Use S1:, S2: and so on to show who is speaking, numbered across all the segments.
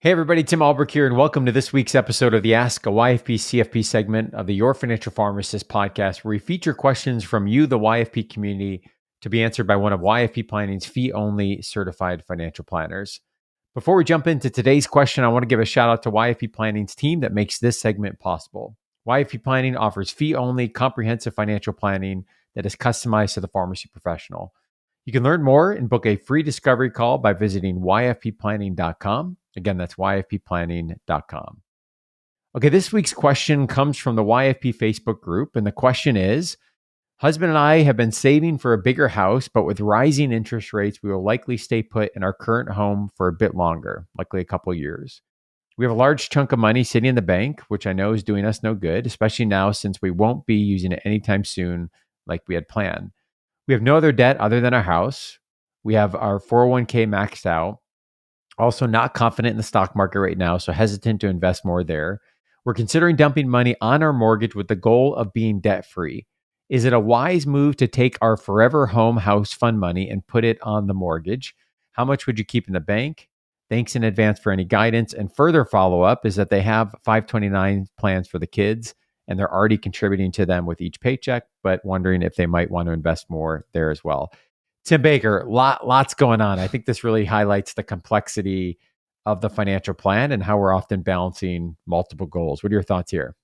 S1: Hey everybody, Tim Albrecht here, and welcome to this week's episode of the Ask a YFP CFP segment of the Your Financial Pharmacist podcast, where we feature questions from you, the YFP community, to be answered by one of YFP Planning's fee-only certified financial planners. Before we jump into today's question, I want to give a shout out to YFP Planning's team that makes this segment possible. YFP Planning offers fee-only comprehensive financial planning that is customized to the pharmacy professional. You can learn more and book a free discovery call by visiting yfpplanning.com. Again, that's yfpplanning.com. Okay, this week's question comes from the YFP Facebook group, and the question is, husband and I have been saving for a bigger house, but with rising interest rates, we will likely stay put in our current home for a bit longer, likely a couple of years. We have a large chunk of money sitting in the bank, which I know is doing us no good, especially now since we won't be using it anytime soon like we had planned. We have no other debt other than our house. We have our 401k maxed out. Also not confident in the stock market right now, so hesitant to invest more there. We're considering dumping money on our mortgage with the goal of being debt-free. Is it a wise move to take our forever home house fund money and put it on the mortgage? How much would you keep in the bank? Thanks in advance for any guidance. And further follow-up is that they have 529 plans for the kids, and they're already contributing to them with each paycheck, but wondering if they might want to invest more there as well. Tim Baker, lots going on. I think this really highlights the complexity of the financial plan and how we're often balancing multiple goals. What are your thoughts here?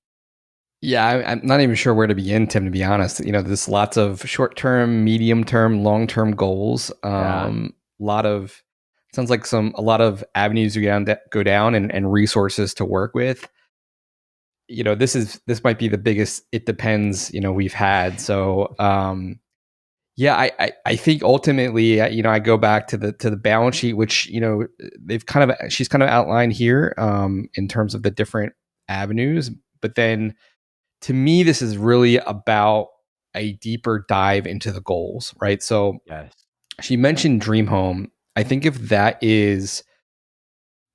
S2: Yeah, I'm not even sure where to begin, Tim, to be honest. There's lots of short-term, medium-term, long-term goals. Sounds like a lot of avenues to go down and resources to work with. This might be the biggest it depends, we've had. So, I think ultimately, I go back to the balance sheet, which, she's kind of outlined here, in terms of the different avenues. But then to me, this is really about a deeper dive into the goals, right? So
S1: Yes.
S2: she mentioned dream home. I think if that is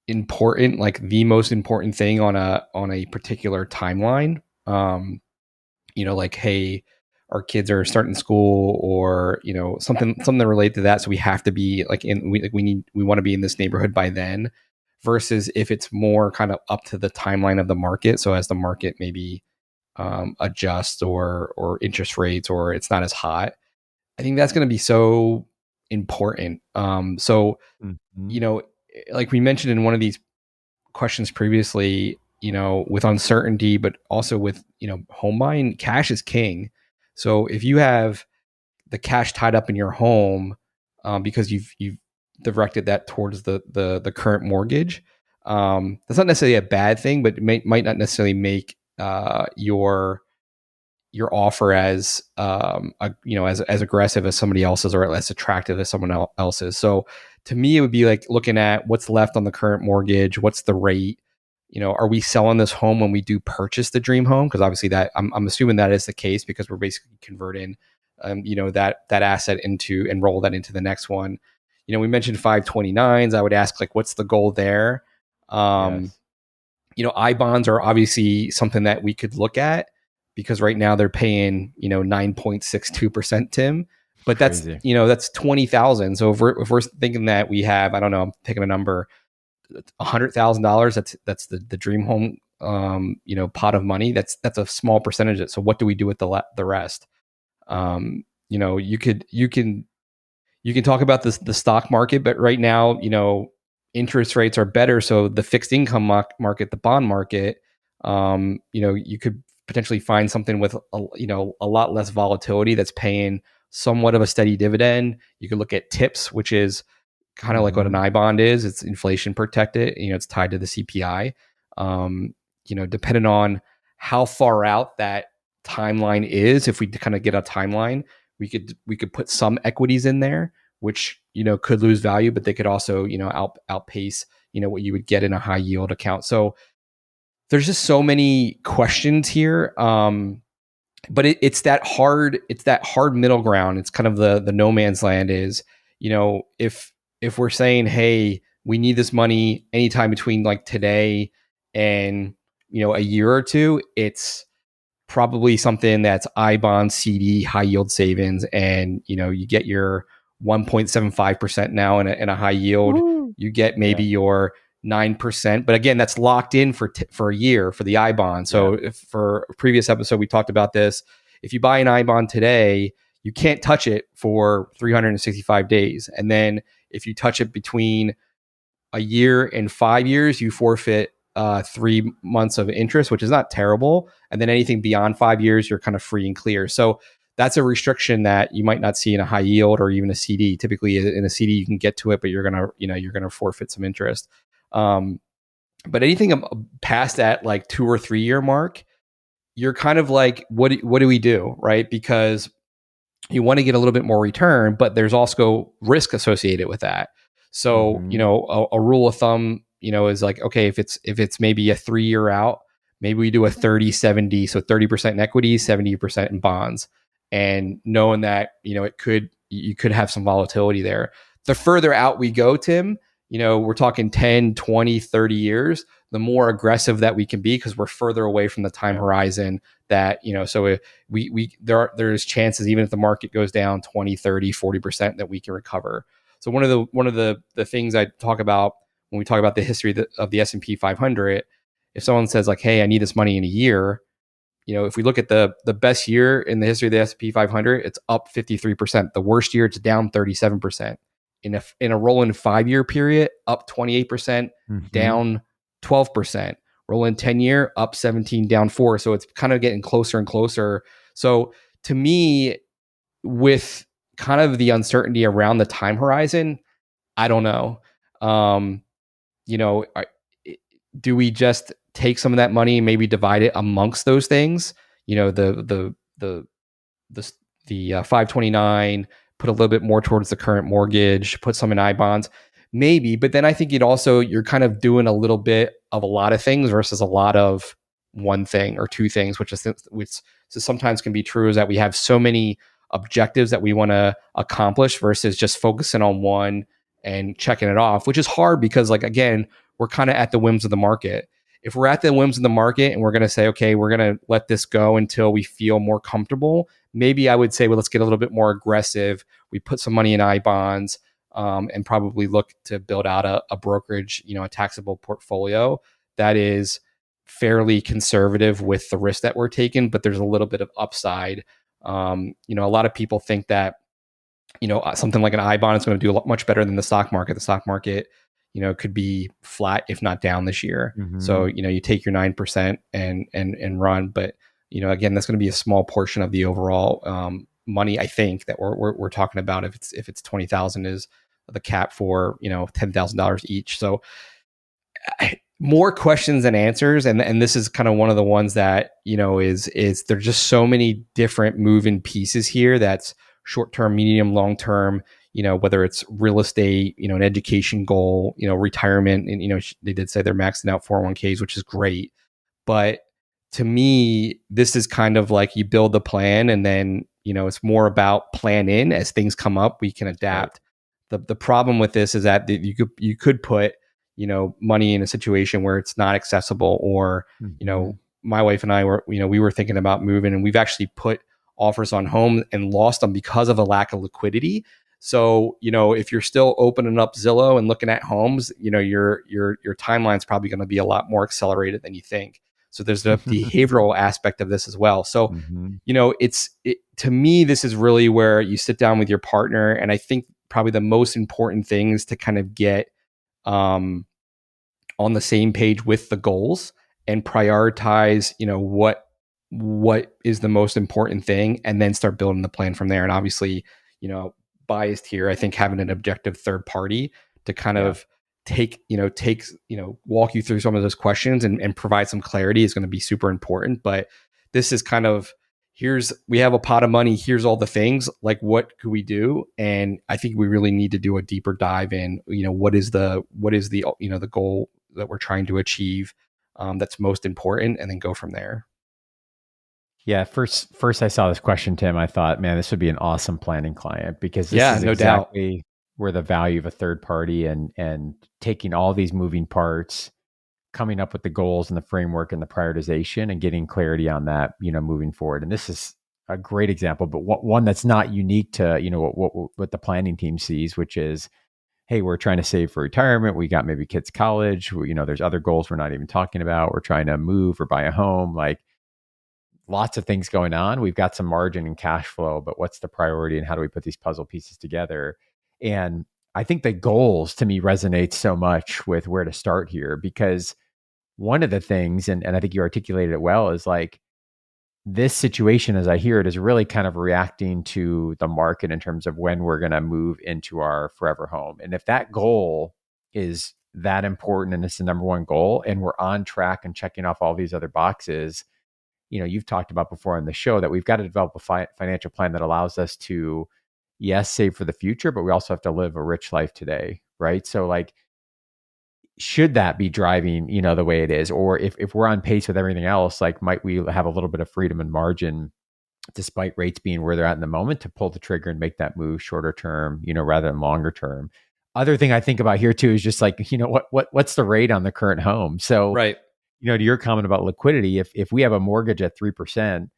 S2: important, like the most important thing on a particular timeline, like, hey, our kids are starting school, or something related to that, so we have to be like we want to be in this neighborhood by then, versus if it's more kind of up to the timeline of the market. So as the market maybe adjusts, or interest rates, or it's not as hot, I think that's going to be so important. Like we mentioned in one of these questions previously, with uncertainty, but also with, home buying, cash is king. So if you have the cash tied up in your home, because you've directed that towards the current mortgage, that's not necessarily a bad thing, but it might not necessarily make your offer as as aggressive as somebody else's, or less attractive as someone else's. So to me, it would be like looking at what's left on the current mortgage, what's the rate. Are we selling this home when we do purchase the dream home? Because obviously that I'm assuming that is the case, because we're basically converting that asset into, and roll that into the next one. We mentioned 529s. I would ask, like, what's the goal there?
S1: Yes.
S2: I bonds are obviously something that we could look at, because right now they're paying 9.62%, Tim. But
S1: Crazy.
S2: that's 20,000. So if we're thinking that we have, I don't know, I'm picking a number, $100,000, that's the dream home pot of money. That's a small percentage of it. So what do we do with the rest? You can talk about the stock market, but right now, interest rates are better. So the fixed income market, the bond market, you could potentially find something with a lot less volatility, that's paying somewhat of a steady dividend. You could look at TIPS, which is kind of like what an I bond is. It's inflation protected. It's tied to the CPI. Depending on how far out that timeline is, if we kind of get a timeline, we could put some equities in there, which could lose value, but they could also outpace what you would get in a high yield account. So there's just so many questions here. But it's that hard middle ground. It's kind of the no man's land. Is if we're saying, hey, we need this money anytime between like today and a year or two, it's probably something that's I bond, CD, high yield savings, and you get your 1.75% now in a high yield.
S1: Woo.
S2: You get maybe your 9%. But again, that's locked in for a year for the I bond. So if for a previous episode, we talked about this. If you buy an I bond today, you can't touch it for 365 days. And then if you touch it between a year and 5 years, you forfeit 3 months of interest, which is not terrible. And then anything beyond 5 years, you're kind of free and clear. So that's a restriction that you might not see in a high yield or even a CD. Typically, in a CD, you can get to it, but you're gonna forfeit some interest. But anything past that, like 2 or 3 year mark, you're kind of like, what do we do, right? Because you want to get a little bit more return, but there's also risk associated with that. So, a rule of thumb, is like, okay, if it's maybe a 3 year out, maybe we do a 30-70, so 30% in equities, 70% in bonds. And knowing that, you could have some volatility there. The further out we go, Tim, we're talking 10, 20, 30 years, the more aggressive that we can be because we're further away from the time horizon that, so if there's chances, even if the market goes down 20, 30, 40%, that we can recover. So one of the things I talk about when we talk about the history of the S&P 500, if someone says like, hey, I need this money in a year, if we look at the best year in the history of the S&P 500, it's up 53%. The worst year, it's down 37%. In a rolling 5 year period, up 28%, down 12%. Rolling 10-year, up 17, down 4. So it's kind of getting closer and closer. So to me, with kind of the uncertainty around the time horizon, I don't know. Do we just take some of that money and maybe divide it amongst those things? The 529, put a little bit more towards the current mortgage, put some in I bonds, maybe. But then I think you're kind of doing a little bit of a lot of things versus a lot of one thing or two things, which sometimes can be true, is that we have so many objectives that we want to accomplish versus just focusing on one and checking it off, which is hard because, like, again, we're kind of at the whims of the market. If we're at the whims of the market and we're going to say, okay, we're going to let this go until we feel more comfortable, maybe I would say, well, let's get a little bit more aggressive. We put some money in I bonds and probably look to build out a brokerage, a taxable portfolio that is fairly conservative with the risk that we're taking, but there's a little bit of upside. A lot of people think that, something like an I bond is going to do much better than the stock market. The stock market, could be flat, if not down this year. So, you take your 9% and run. But, again, that's going to be a small portion of the overall money, I think, that we're talking about. If it's 20,000 is the cap for, $10,000 each. So more questions than answers. And this is kind of one of the ones that, is there's just so many different moving pieces here. That's short-term, medium, long-term, whether it's real estate, an education goal, retirement. And, they did say they're maxing out 401ks, which is great. But to me, this is kind of like you build the plan and then, it's more about plan in as things come up, we can adapt. Right. The problem with this is that you could put, money in a situation where it's not accessible, or, my wife and I were, we were thinking about moving, and we've actually put offers on home and lost them because of a lack of liquidity. So, if you're still opening up Zillow and looking at homes, your timeline is probably going to be a lot more accelerated than you think. So there's the behavioral aspect of this as well. So, to me, this is really where you sit down with your partner. And I think probably the most important thing is to kind of get on the same page with the goals and prioritize, what is the most important thing, and then start building the plan from there. And obviously, biased here, I think having an objective third party to kind of walk you through some of those questions and provide some clarity is going to be super important. But this is kind of, we have a pot of money, here's all the things, like, what could we do? And I think we really need to do a deeper dive in, what is the the goal that we're trying to achieve, that's most important, and then go from there.
S1: Yeah, first I saw this question, Tim, I thought, man, this would be an awesome planning client, because this is exactly where the value of a third party and taking all these moving parts, coming up with the goals and the framework and the prioritization, and getting clarity on that, moving forward. And this is a great example, but one that's not unique to, what the planning team sees, which is, hey, we're trying to save for retirement. We got maybe kids' college. There's other goals we're not even talking about. We're trying to move or buy a home. Like lots of things going on. We've got some margin and cash flow, but what's the priority and how do we put these puzzle pieces together? And I think the goals to me resonate so much with where to start here because one of the things, and I think you articulated it well, is like this situation, as I hear it, is really kind of reacting to the market in terms of when we're going to move into our forever home. And if that goal is that important and it's the number one goal, and we're on track and checking off all these other boxes, you've talked about before on the show that we've got to develop a financial plan that allows us to, yes, save for the future, but we also have to live a rich life today, right? So, like, should that be driving, the way it is? Or if we're on pace with everything else, like, might we have a little bit of freedom and margin despite rates being where they're at in the moment to pull the trigger and make that move shorter term, rather than longer term? Other thing I think about here too is just like, what's the rate on the current home? So,
S2: Right.
S1: to your comment about liquidity, if we have a mortgage at 3%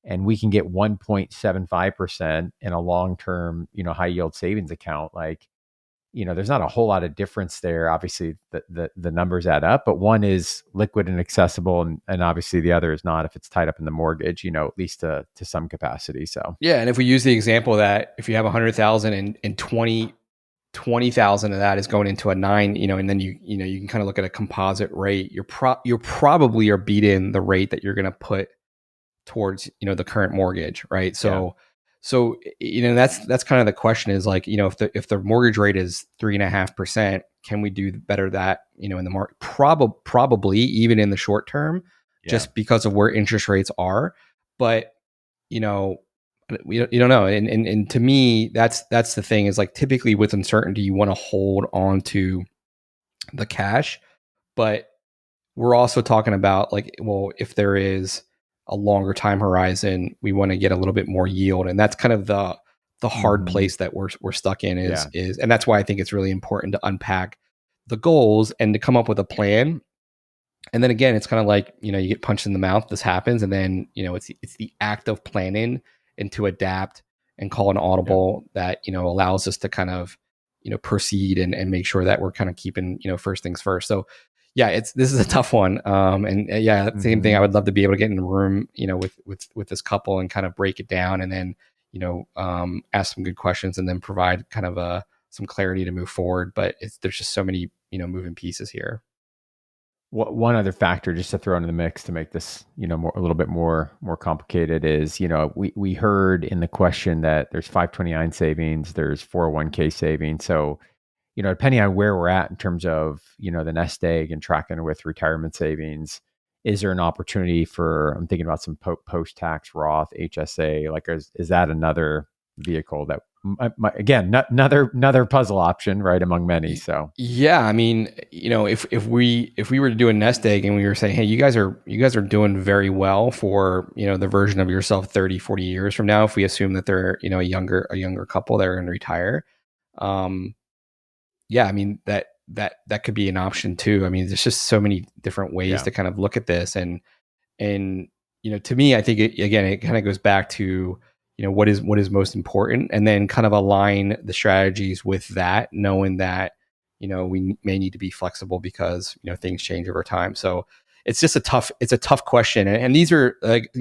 S1: and we can get 1.75% in a long-term, high yield savings account, like, there's not a whole lot of difference there. Obviously, the numbers add up, but one is liquid and accessible, and obviously the other is not if it's tied up in the mortgage, at least to some capacity. So
S2: Yeah, and if we use the example that if you have 100,000 and 20,000 of that is going into a 9, and then you can kind of look at a composite rate, you're probably are beating the rate that you're going to put towards the current mortgage, right? So that's kind of the question is like, if the mortgage rate is 3.5%, can we do better that in the market? Probably even in the short term,
S1: yeah.
S2: just because of where interest rates are. But you know you don't know, and to me that's the thing is like typically with uncertainty you want to hold on to the cash, but we're also talking about like, well, if there is a longer time horizon, we want to get a little bit more yield, and that's kind of the hard
S1: Mm-hmm.
S2: place that we're stuck in
S1: Yeah.
S2: is, and that's why I think it's really important to unpack the goals and to come up with a plan. And then again, it's kind of like, you get punched in the mouth, this happens, and then it's the act of planning and to adapt and call an
S1: Yeah.
S2: audible that allows us to kind of proceed and make sure that we're kind of keeping first things first. So yeah, this is a tough one. And yeah, same thing. I
S1: Mm-hmm.
S2: would love to be able to get in the room, with this couple and kind of break it down, and then ask some good questions, and then provide kind of some clarity to move forward. But there's just so many moving pieces here.
S1: One other factor just to throw into the mix to make this, a little bit more complicated is, we heard in the question that there's 529 savings, there's 401k savings. So, depending on where we're at in terms of, the nest egg and tracking with retirement savings, is there an opportunity for, I'm thinking about some post-tax Roth, HSA, like, is that another vehicle that, again, another puzzle option, right, among many. So,
S2: Yeah, I mean, if we were to do a nest egg and we were saying, hey, you guys are doing very well for the version of yourself 30, 40 years from now, if we assume that they're a younger couple that are going to retire, um, yeah, I mean that could be an option too. I mean, there's just so many different ways
S1: yeah.
S2: to kind of look at this, and to me, I think it kind of goes back to what is most important, and then kind of align the strategies with that, knowing that we may need to be flexible because things change over time. So it's a tough question, and these are like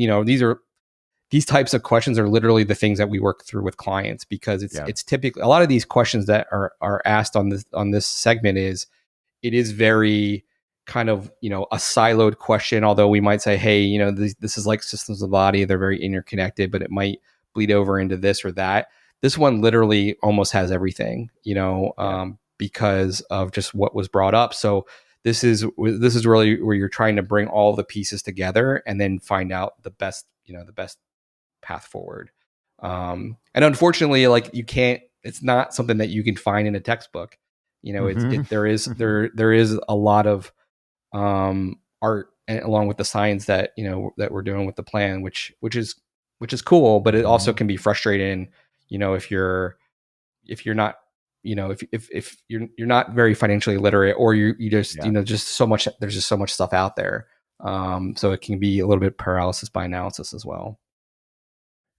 S2: these types of questions are literally the things that we work through with clients, because it's
S1: Yeah.
S2: it's typically a lot of these questions that are asked on this segment it is very kind of a siloed question, although we might say, hey, this is like systems of the body, they're very interconnected, but it might bleed over into this or that. This one literally almost has everything,
S1: Yeah.
S2: because of just what was brought up. So this is really where you're trying to bring all the pieces together and then find out the best path forward. And unfortunately, like, you can't, it's not something that you can find in a textbook.
S1: Hmm.
S2: There is a lot of art along with the science that we're doing with the plan, which is cool, but it also
S1: Hmm.
S2: can be frustrating, if you're not, if you're not very financially literate, or you just
S1: Yeah.
S2: just so much, there's just so much stuff out there. So it can be a little bit paralysis by analysis as well.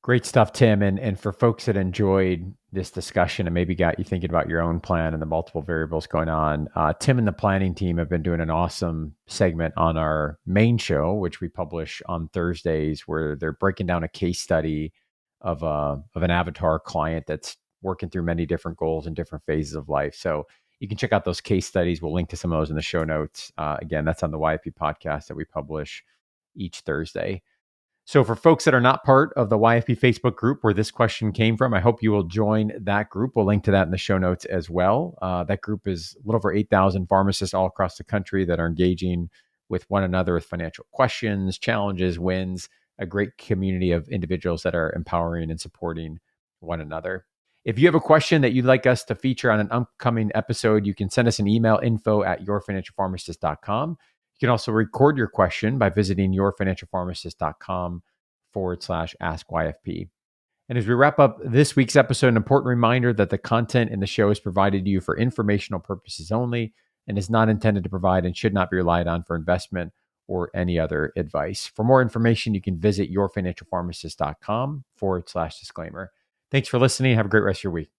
S1: Great stuff, Tim. And for folks that enjoyed this discussion and maybe got you thinking about your own plan and the multiple variables going on, Tim and the planning team have been doing an awesome segment on our main show, which we publish on Thursdays, where they're breaking down a case study of an avatar client that's working through many different goals and different phases of life. So you can check out those case studies. We'll link to some of those in the show notes. Again, that's on the YFP podcast that we publish each Thursday. So, for folks that are not part of the YFP Facebook group where this question came from, I hope you will join that group. We'll link to that in the show notes as well. That group is a little over 8,000 pharmacists all across the country that are engaging with one another with financial questions, challenges, wins, a great community of individuals that are empowering and supporting one another. If you have a question that you'd like us to feature on an upcoming episode, you can send us an email, info@yourfinancialpharmacist.com. You can also record your question by visiting yourfinancialpharmacist.com/ask YFP. And as we wrap up this week's episode, an important reminder that the content in the show is provided to you for informational purposes only and is not intended to provide and should not be relied on for investment or any other advice. For more information, you can visit yourfinancialpharmacist.com/disclaimer. Thanks for listening. Have a great rest of your week.